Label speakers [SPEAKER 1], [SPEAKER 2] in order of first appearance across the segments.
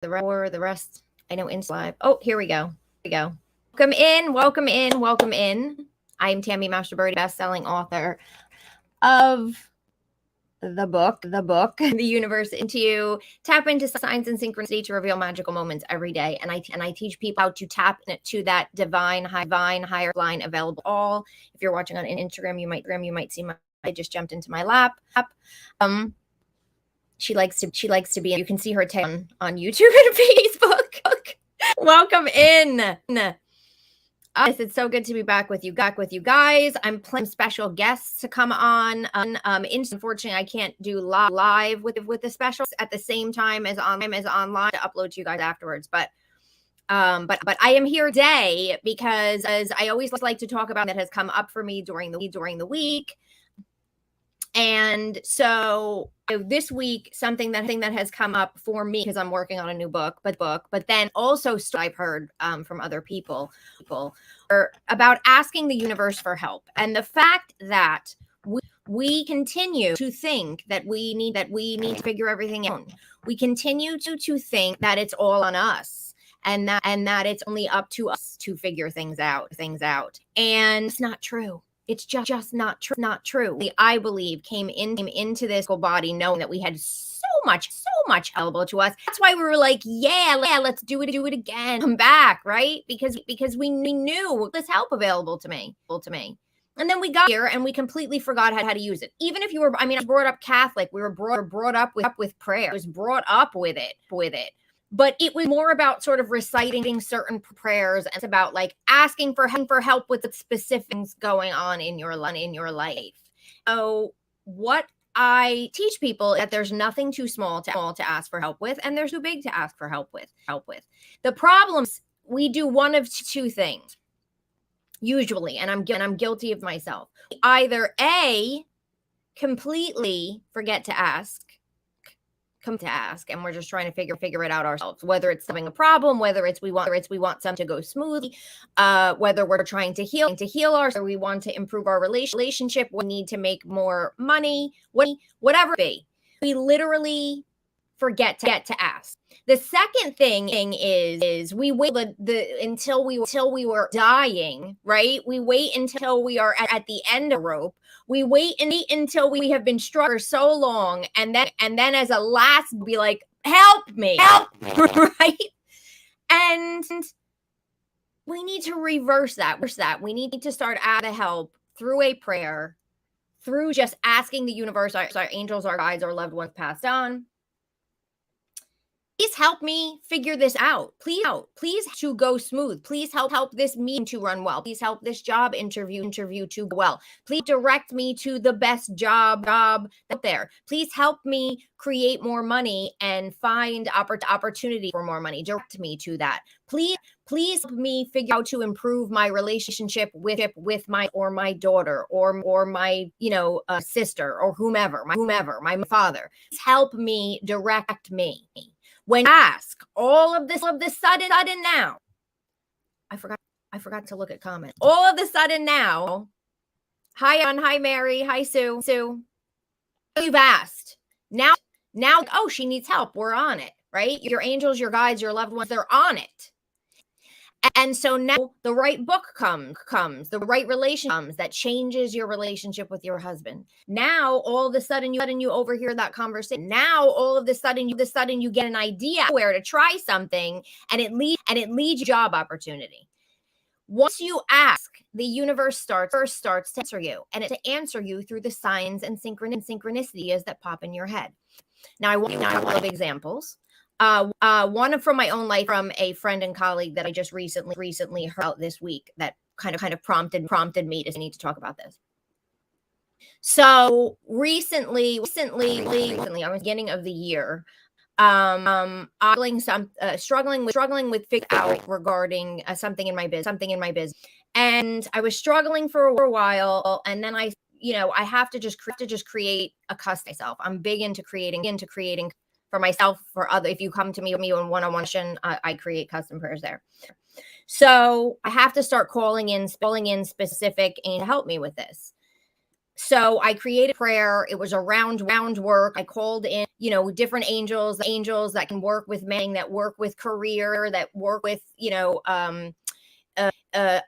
[SPEAKER 1] the rest. I know Insta Live. Oh, here we go. Welcome in, welcome in, welcome in. I'm Tammy Mastroberti, best-selling author of the book, The Universe Into You. Tap into signs and synchronicity to reveal magical moments every day. And I teach people how to tap into that divine higher line available all. If you're watching on Instagram, you might see I just jumped into my lap. She likes to be. You can see her tag on YouTube and Facebook. Welcome in. It's so good to be back with you guys. I'm planning special guests to come on. Unfortunately, I can't do live with the specials at the same time as online to upload to you guys afterwards. But I am here today because as I always like to talk about that has come up for me during the week. And so this week, something that has come up for me because I'm working on a new book, but then also I've heard from other people about asking the universe for help, and the fact that we continue to think that we need to figure everything out. We continue to think that it's all on us, and that it's only up to us to figure things out, and it's not true. It's just not true. I believe came into this body knowing that we had so much available to us. That's why we were like, yeah, let's do it again. Come back, right? Because we knew this help available to me. And then we got here and we completely forgot how to use it. Even if you were, I was brought up Catholic. We were brought up with prayer. I was brought up with it. But it was more about sort of reciting certain prayers, and it's about like asking for help with the specifics going on in your life. So what I teach people is that there's nothing too small to ask for help with, and there's too big to ask for help with. The problems, we do one of two things usually, and I'm guilty of myself. Either A, completely forget to ask, and we're just trying to figure it out ourselves, whether it's having a problem, whether it's we want something to go smoothly, whether we're trying to heal ourselves, or we want to improve our relationship, we need to make more money, whatever it be. We literally forget to ask. The second thing is we wait until we were dying, right? We wait until we are at the end of the rope. We wait until we have been struck for so long, and then as a last be like, help me, right? And we need to reverse that. We need to start out of help through a prayer, through just asking the universe, our angels, our guides, our loved ones passed on. Please help me figure this out. Please to go smooth. Please help this meeting to run well. Please help this job interview to go well. Please direct me to the best job out there. Please help me create more money and find opportunity for more money. Direct me to that. Please help me figure out how to improve my relationship with my daughter or my sister or whomever, my father. Please help me, direct me. When you ask all of this sudden now, I forgot to look at comments. All of the sudden now, hi Mary, hi Sue. You've asked now. Oh, she needs help. We're on it, right? Your angels, your guides, your loved ones, they're on it. And so now the right book comes, the right relationship comes that changes your relationship with your husband. Now, all of a sudden you overhear that conversation. Now, all of a sudden you get an idea where to try something, and it leads you to job opportunity. Once you ask, the universe starts to answer you, and to answer you through the signs and synchronicities that pop in your head. Now, I want a couple of examples. One from my own life, from a friend and colleague that I just recently heard out this week, that kind of prompted me to need to talk about this. So recently, I was beginning of the year, struggling with figure out regarding something in my business, and I was struggling for a while, and then I have to just create a custom myself. I'm big into creating for myself, for other. If you come to me in one-on-one session, I create custom prayers there. So I have to start calling in specific and help me with this. So I created prayer. It was around work. I called in, different angels that can work with men, that work with career, that work with,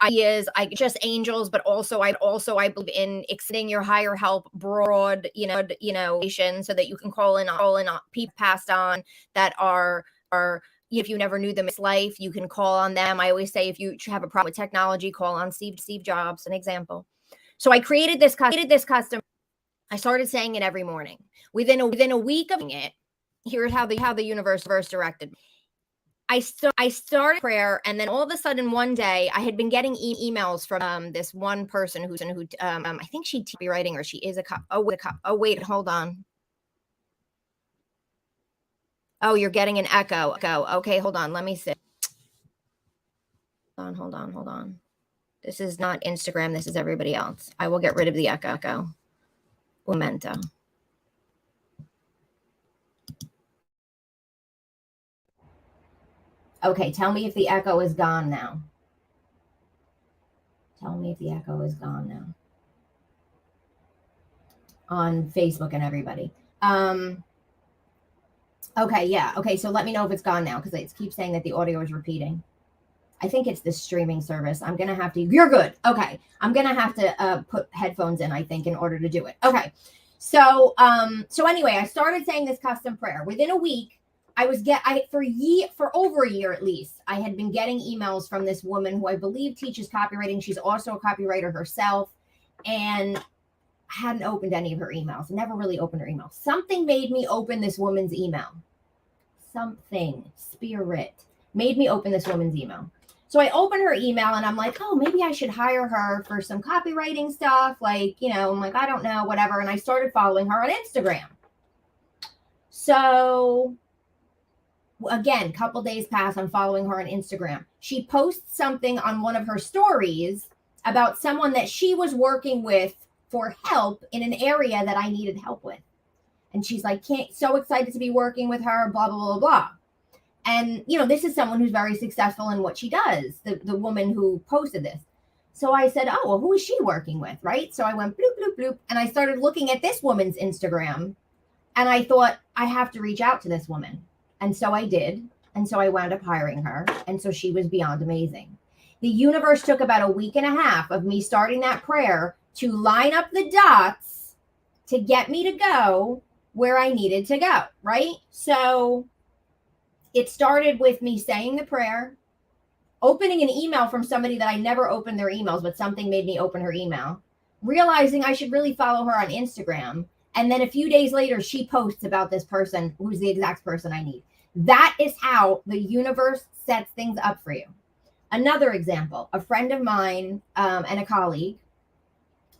[SPEAKER 1] ideas. I just angels, but I believe in extending your higher help broad, so that you can call in on people passed on that are if you never knew them in life, you can call on them. I always say if you have a problem with technology, call on Steve Jobs, an example. So I created this custom. I started saying it every morning. Within a week of it, here's how the universe directed me. I started prayer, and then all of a sudden one day I had been getting emails from this one person who I think she copywriting, or she is oh wait, hold on. Oh, you're getting an echo. Okay, hold on. Let me see. Hold on. This is not Instagram. This is everybody else. I will get rid of the echo. Momento. Okay, tell me if the echo is gone now. On Facebook and everybody. Okay, yeah. Okay, so let me know if it's gone now, because it keeps saying that the audio is repeating. I think it's the streaming service. I'm going to have to, you're good. Okay. I'm going to have to put headphones in, I think, in order to do it. Okay. So anyway, I started saying this custom prayer. Within a week, for over a year at least, I had been getting emails from this woman who I believe teaches copywriting. She's also a copywriter herself, and I hadn't opened any of her emails. Never really opened her email. Something made me open this woman's email. Spirit made me open this woman's email. So I opened her email and I'm like, oh, maybe I should hire her for some copywriting stuff. Like, I'm like, I don't know, whatever. And I started following her on Instagram. So again, a couple days pass. I'm following her on Instagram. She posts something on one of her stories about someone that she was working with for help in an area that I needed help with. And she's like, so excited to be working with her, blah, blah, blah, blah. And, this is someone who's very successful in what she does, the woman who posted this. So I said, oh, well, who is she working with, right? So I went bloop, bloop, bloop, and I started looking at this woman's Instagram, and I thought, I have to reach out to this woman. And so I did. And so I wound up hiring her. And so she was beyond amazing. The universe took about a week and a half of me starting that prayer to line up the dots to get me to go where I needed to go, right? So it started with me saying the prayer, opening an email from somebody that I never opened their emails, but something made me open her email, realizing I should really follow her on Instagram. And then a few days later, she posts about this person who's the exact person I need. That is how the universe sets things up for you. Another example, a friend of mine and a colleague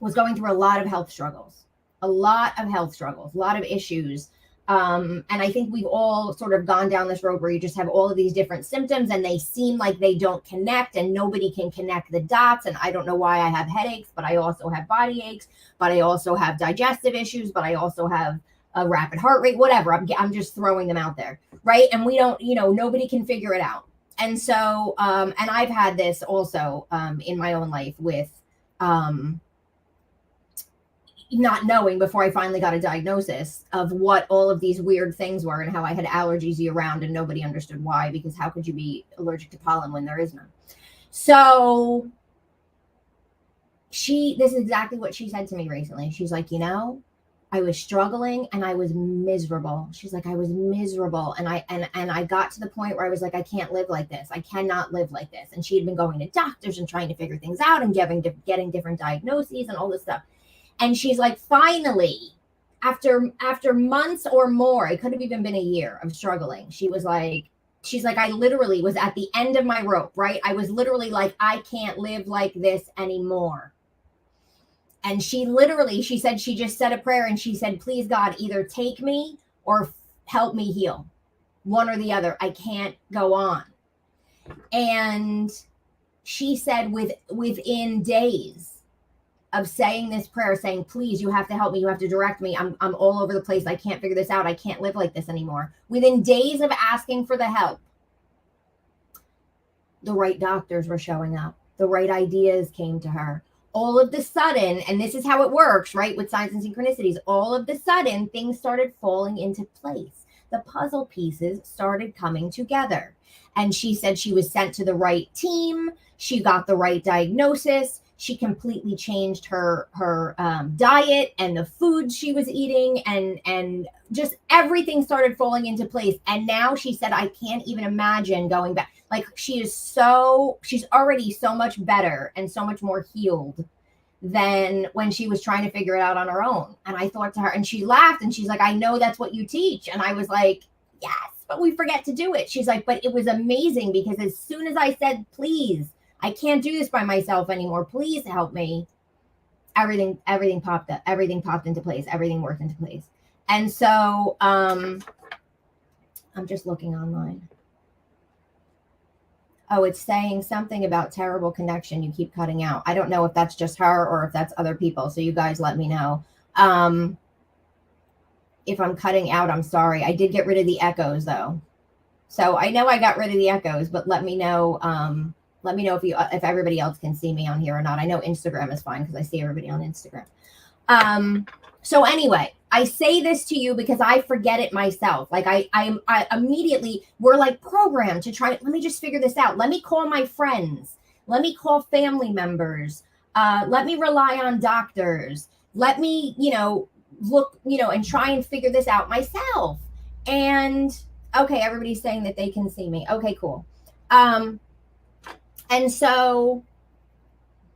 [SPEAKER 1] was going through a lot of health struggles, a lot of issues. And I think we've all sort of gone down this road where you just have all of these different symptoms and they seem like they don't connect, and nobody can connect the dots. And I don't know why I have headaches, but I also have body aches, but I also have digestive issues, but I also have a rapid heart rate, whatever. I'm just throwing them out there. Right. And we don't, nobody can figure it out. And so, and I've had this also in my own life with not knowing before I finally got a diagnosis of what all of these weird things were and how I had allergies year round and nobody understood why, because how could you be allergic to pollen when there is none? So this is exactly what she said to me recently. She's like, I was struggling and I was miserable. She's like, I was miserable. And I got to the point where I was like, I can't live like this. I cannot live like this. And she had been going to doctors and trying to figure things out and getting different diagnoses and all this stuff. And she's like, finally, after months or more, it could have even been a year of struggling. She's like, I literally was at the end of my rope, right? I was literally like, I can't live like this anymore. And she said, she just said a prayer and she said, please God, either take me or help me heal. One or the other. I can't go on. And she said within days of saying this prayer, saying, please, you have to help me. You have to direct me. I'm all over the place. I can't figure this out. I can't live like this anymore. Within days of asking for the help, the right doctors were showing up. The right ideas came to her. all of the sudden, and this is how it works, right, with signs and synchronicities, all of the sudden things started falling into place. The puzzle pieces started coming together. And she said she was sent to the right team. She got the right diagnosis. She completely changed her diet and the food she was eating, and just everything started falling into place. And now she said, I can't even imagine going back. Like, she's already so much better and so much more healed than when she was trying to figure it out on her own. And I thought to her, and she laughed, and she's like, I know that's what you teach. And I was like, yes, but we forget to do it. She's like, but it was amazing, because as soon as I said, please, I can't do this by myself anymore, please help me, everything popped up, everything popped into place, everything worked into place. And so I'm just looking online. Oh, it's saying something about terrible connection. You keep cutting out. I don't know if that's just her or if that's other people. So you guys let me know. If I'm cutting out, I'm sorry. I did get rid of the echoes though. So I know I got rid of the echoes, but let me know. Let me know if everybody else can see me on here or not. I know Instagram is fine because I see everybody on Instagram. So anyway, I say this to you because I forget it myself. Like I immediately, we're like programmed to try. Let me just figure this out. Let me call my friends. Let me call family members. Let me rely on doctors. Let me, look, and try and figure this out myself. And okay, everybody's saying that they can see me. Okay, cool. And so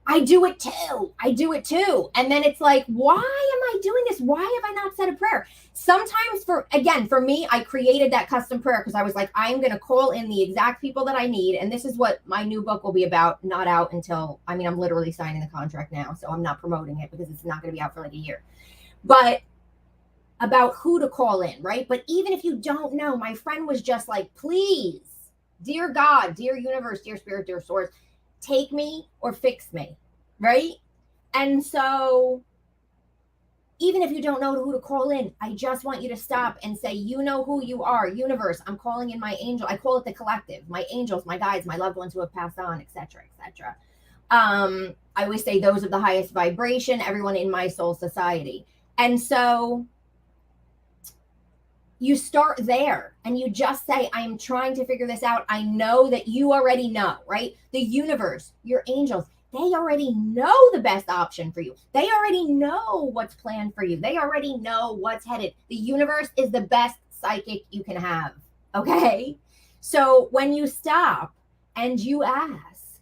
[SPEAKER 1] I do it too. And then it's like, why am I doing this? Why have I not said a prayer? Sometimes for me, I created that custom prayer because I was like, I'm going to call in the exact people that I need. And this is what my new book will be about. Not out until, I'm literally signing the contract now. So I'm not promoting it because it's not going to be out for like a year. But about who to call in, right? But even if you don't know, my friend was just like, please, dear God, dear universe, dear spirit, dear source, take me or fix me, right? And so even if you don't know who to call in, I just want you to stop and say, you know who you are, universe. I'm calling in my angel. I call it the collective, my angels, my guides, my loved ones who have passed on, etc., etc. I always say those of the highest vibration, everyone in my soul society. And so you start there and you just say, I'm trying to figure this out. I know that you already know, right? The universe, your angels, they already know the best option for you. They already know what's planned for you. They already know what's headed. The universe is the best psychic you can have. Okay. So when you stop and you ask,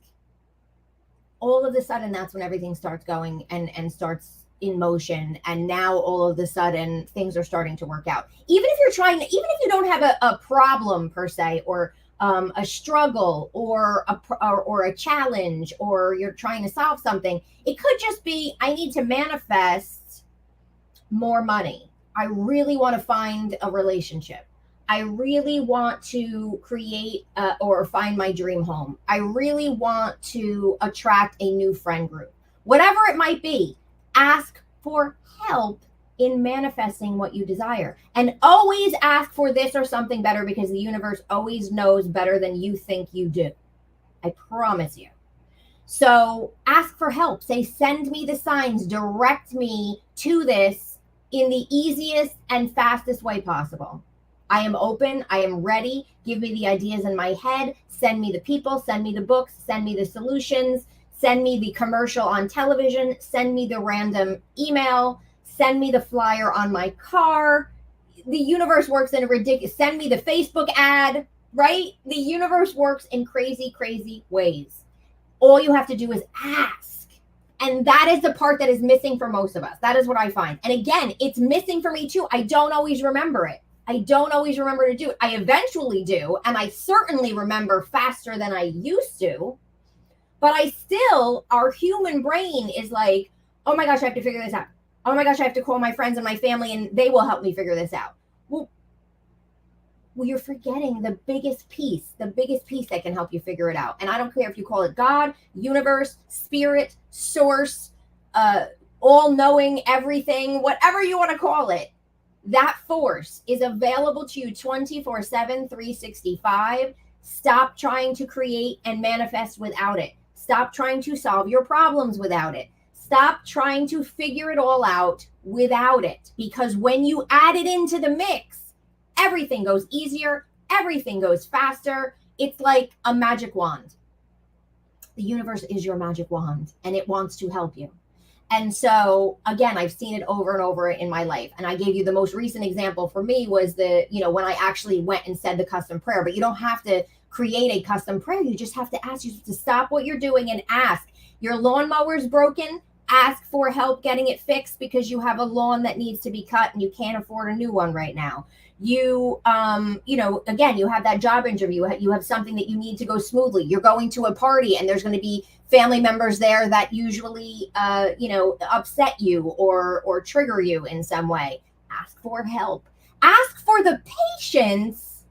[SPEAKER 1] all of a sudden, that's when everything starts going and starts in motion. And now all of a sudden things are starting to work out. Even if you don't have a problem per se, or a struggle or a challenge, or you're trying to solve something, it could just be, I need to manifest more money. I really want to find a relationship. I really want to create or find my dream home. I really want to attract a new friend group. Whatever it might be, ask for help in manifesting what you desire. And always ask for this or something better, because the universe always knows better than you think you do. I promise you. So ask for help. Say, send me the signs, direct me to this in the easiest and fastest way possible. I am open. I am ready. Give me the ideas in my head. Send me the people, send me the books, send me the solutions, send me the commercial on television, send me the random email, send me the flyer on my car. The universe works in a ridiculous, send me the Facebook ad, right? The universe works in crazy, crazy ways. All you have to do is ask. And that is the part that is missing for most of us. That is what I find. And again, it's missing for me too. I don't always remember it. I don't always remember to do it. I eventually do. And I certainly remember faster than I used to. But our human brain is like, oh my gosh, I have to figure this out. Oh my gosh, I have to call my friends and my family and they will help me figure this out. Well, you're forgetting the biggest piece that can help you figure it out. And I don't care if you call it God, universe, spirit, source, all knowing, everything, whatever you want to call it. That force is available to you 24/7, 365. Stop trying to create and manifest without it. Stop trying to solve your problems without it. Stop trying to figure it all out without it, because when you add it into the mix, everything goes easier, everything goes faster. It's like a magic wand. The universe is your magic wand, and it wants to help you. And so, again, I've seen it over and over in my life. And I gave you the most recent example for me was when I actually went and said the custom prayer. But you don't have to create a custom prayer. You just have to ask. You to stop what you're doing and ask. Your lawnmower's broken. Ask for help getting it fixed because you have a lawn that needs to be cut and you can't afford a new one right now. Again, you have that job interview. You have something that you need to go smoothly. You're going to a party and there's going to be family members there that usually, upset you or trigger you in some way. Ask for help. Ask for the patience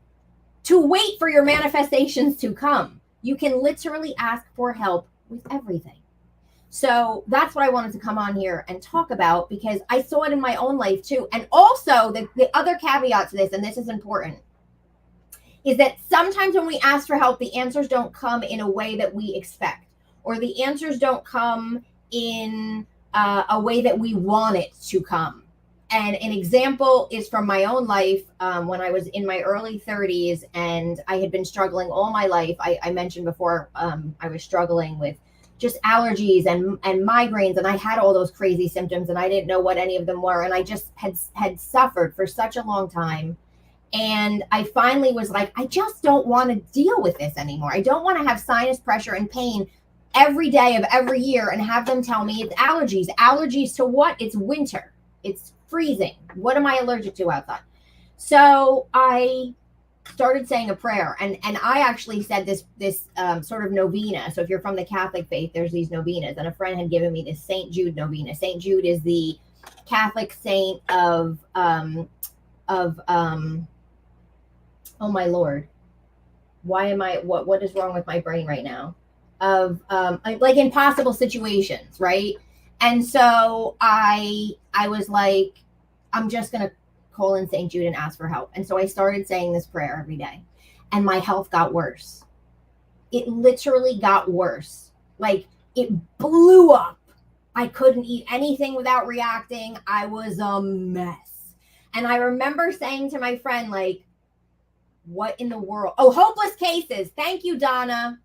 [SPEAKER 1] to wait for your manifestations to come. You can literally ask for help with everything. So that's what I wanted to come on here and talk about, because I saw it in my own life too. And also the other caveat to this, and this is important, is that sometimes when we ask for help, the answers don't come in a way that we expect, or the answers don't come in a way that we want it to come. And an example is from my own life when I was in my early 30s and I had been struggling all my life. I mentioned before I was struggling with just allergies and migraines, and I had all those crazy symptoms and I didn't know what any of them were. And I just had suffered for such a long time. And I finally was like, I just don't want to deal with this anymore. I don't want to have sinus pressure and pain every day of every year and have them tell me it's allergies. Allergies to what? It's winter. It's freezing. What am I allergic to outside? So I started saying a prayer, and I actually said this sort of novena. So if you're from the Catholic faith, there's these novenas, and a friend had given me this St. Jude novena. St. Jude is the Catholic saint of oh my Lord, what is wrong with my brain right now? Of like impossible situations, right? And so I was like, I'm just gonna call in St. Jude and ask for help. And so I started saying this prayer every day, and my health got worse. It literally got worse. Like, it blew up. I couldn't eat anything without reacting. I was a mess. And I remember saying to my friend, like, what in the world? Oh, hopeless cases. Thank you, Donna.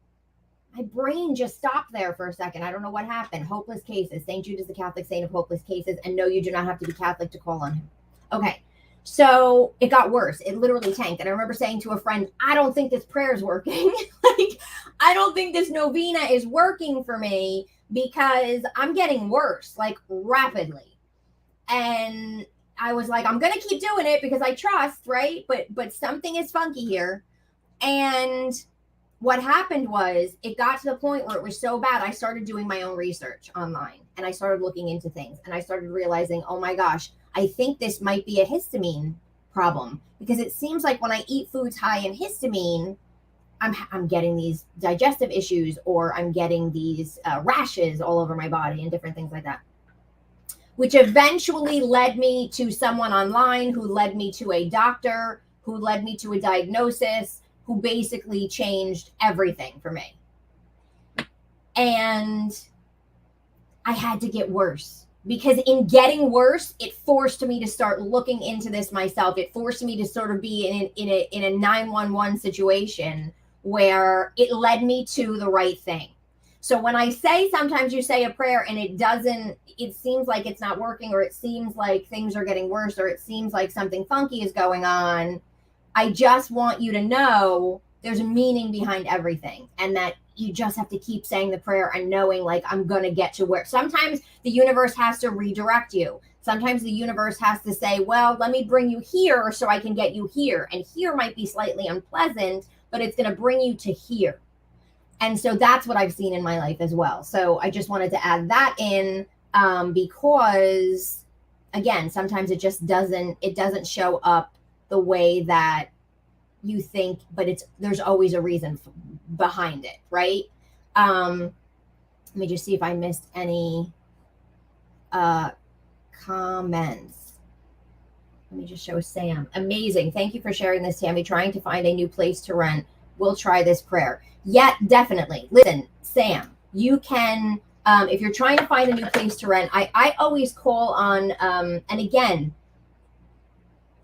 [SPEAKER 1] My brain just stopped there for a second. I don't know what happened. Hopeless cases. St. Jude is the Catholic saint of hopeless cases. And no, you do not have to be Catholic to call on him. Okay. So it got worse. It literally tanked. And I remember saying to a friend, I don't think this prayer is working. Like, I don't think this novena is working for me because I'm getting worse, like rapidly. And I was like, I'm going to keep doing it because I trust, right? But something is funky here. And what happened was it got to the point where it was so bad, I started doing my own research online and I started looking into things and I started realizing, oh my gosh, I think this might be a histamine problem, because it seems like when I eat foods high in histamine, I'm getting these digestive issues, or I'm getting these rashes all over my body and different things like that, which eventually led me to someone online who led me to a doctor, who led me to a diagnosis, who basically changed everything for me. And I had to get worse, because in getting worse, it forced me to start looking into this myself. It forced me to sort of be in a 911 situation where it led me to the right thing. So when I say sometimes you say a prayer and it seems like it's not working, or it seems like things are getting worse, or it seems like something funky is going on, I just want you to know there's a meaning behind everything, and that you just have to keep saying the prayer and knowing, like, I'm going to get to where. Sometimes the universe has to redirect you. Sometimes the universe has to say, well, let me bring you here so I can get you here. And here might be slightly unpleasant, but it's going to bring you to here. And so that's what I've seen in my life as well. So I just wanted to add that in because, again, sometimes it just doesn't show up the way that you think, but there's always a reason behind it, right? Let me just see if I missed any comments. Let me just show Sam. Amazing. Thank you for sharing this, Tammy. Trying to find a new place to rent. We'll try this prayer. Yeah, definitely. Listen, Sam, you can If you're trying to find a new place to rent, I always call on, and again,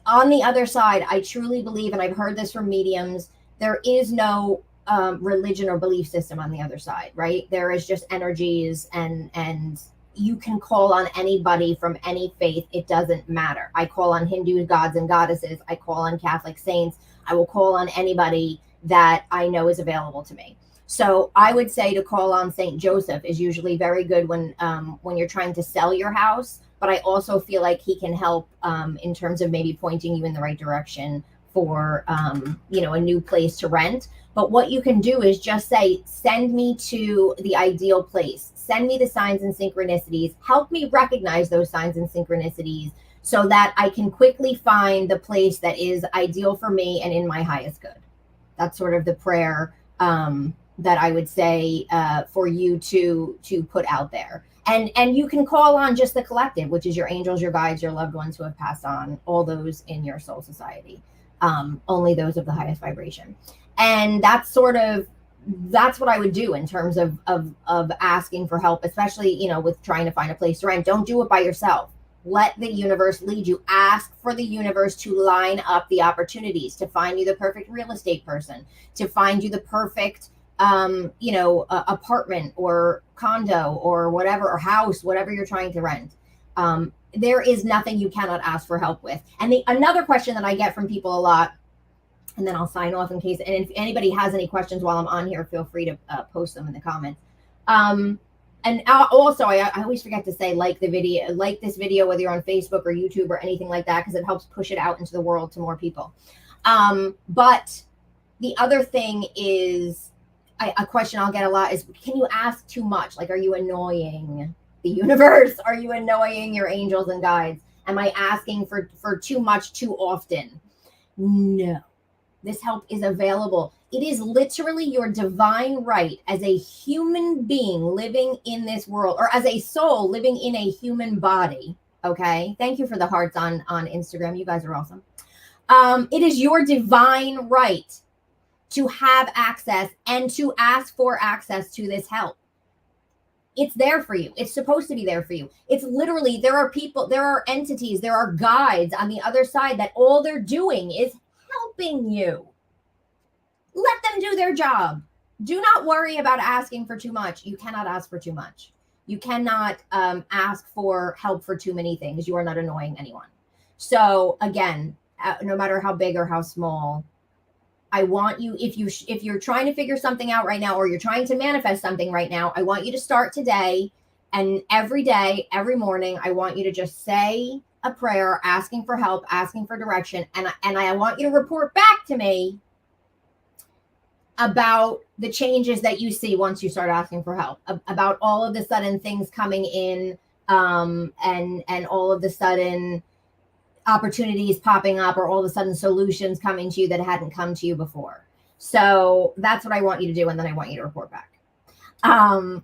[SPEAKER 1] on the other side, I truly believe, and I've heard this from mediums, there is no religion or belief system on the other side, right? There is just energies, and you can call on anybody from any faith. It doesn't matter. I call on Hindu gods and goddesses. I call on Catholic saints. I will call on anybody that I know is available to me. So I would say to call on Saint Joseph is usually very good when you're trying to sell your house. But I also feel like he can help in terms of maybe pointing you in the right direction for a new place to rent. But what you can do is just say, send me to the ideal place. Send me the signs and synchronicities. Help me recognize those signs and synchronicities so that I can quickly find the place that is ideal for me and in my highest good. That's sort of the prayer that I would say for you to put out there. And you can call on just the collective, which is your angels, your guides, your loved ones who have passed on, all those in your soul society, only those of the highest vibration. And that's what I would do in terms of asking for help, especially, with trying to find a place to rent. Don't do it by yourself. Let the universe lead you. Ask for the universe to line up the opportunities, to find you the perfect real estate person, to find you the perfect apartment or condo or whatever, or house, whatever you're trying to rent. There is nothing you cannot ask for help with. And another question that I get from people a lot, and then I'll sign off in case, and if anybody has any questions while I'm on here, feel free to post them in the comments. And also, I always forget to say, like this video, whether you're on Facebook or YouTube or anything like that, because it helps push it out into the world to more people. But the other thing is, a question I'll get a lot is, can you ask too much? Like, are you annoying the universe? Are you annoying your angels and guides? Am I asking for too much too often? No. This help is available. It is literally your divine right as a human being living in this world, or as a soul living in a human body. Okay. Thank you for the hearts on Instagram. You guys are awesome. It is your divine right to have access and to ask for access to this help. It's there for you. It's supposed to be there for you. It's literally, there are people, there are entities, there are guides on the other side that all they're doing is helping you. Let them do their job. Do not worry about asking for too much. You cannot ask for too much. You cannot ask for help for too many things. You are not annoying anyone. So again, no matter how big or how small, I want you, if you're trying to figure something out right now, or you're trying to manifest something right now, I want you to start today, and every day, every morning, I want you to just say a prayer, asking for help, asking for direction, and I want you to report back to me about the changes that you see once you start asking for help, about all of the sudden things coming in, and all of the sudden opportunities popping up, or all of a sudden solutions coming to you that hadn't come to you before. So that's what I want you to do. And then I want you to report back.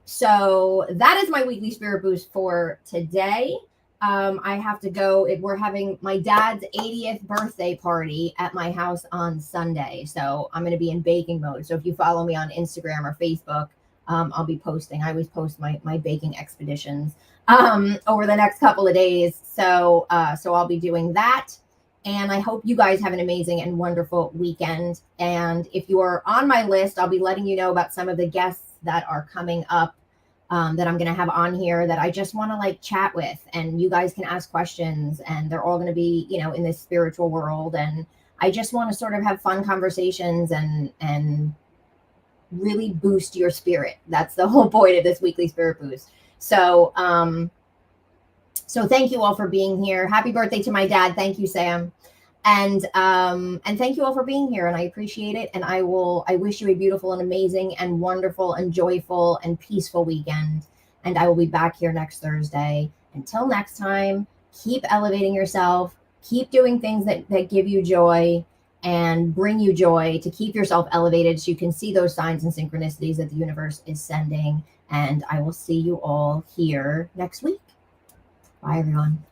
[SPEAKER 1] So that is my weekly spirit boost for today. I have to go. We're having my dad's 80th birthday party at my house on Sunday. So I'm going to be in baking mode. So if you follow me on Instagram or Facebook, I'll be posting. I always post my baking expeditions over the next couple of days. So I'll be doing that. And I hope you guys have an amazing and wonderful weekend. And if you are on my list, I'll be letting you know about some of the guests that are coming up, that I'm going to have on here that I just want to chat with, and you guys can ask questions, and they're all going to be, in this spiritual world. And I just want to sort of have fun conversations and really boost your spirit. That's the whole point of this weekly spirit boost. So, so thank you all for being here. Happy birthday to my dad. Thank you, Sam. And thank you all for being here, and I appreciate it. And I wish you a beautiful and amazing and wonderful and joyful and peaceful weekend. And I will be back here next Thursday. Until next time, keep elevating yourself, keep doing things that give you joy and bring you joy, to keep yourself elevated so you can see those signs and synchronicities that the universe is sending. And I will see you all here next week. Bye, everyone.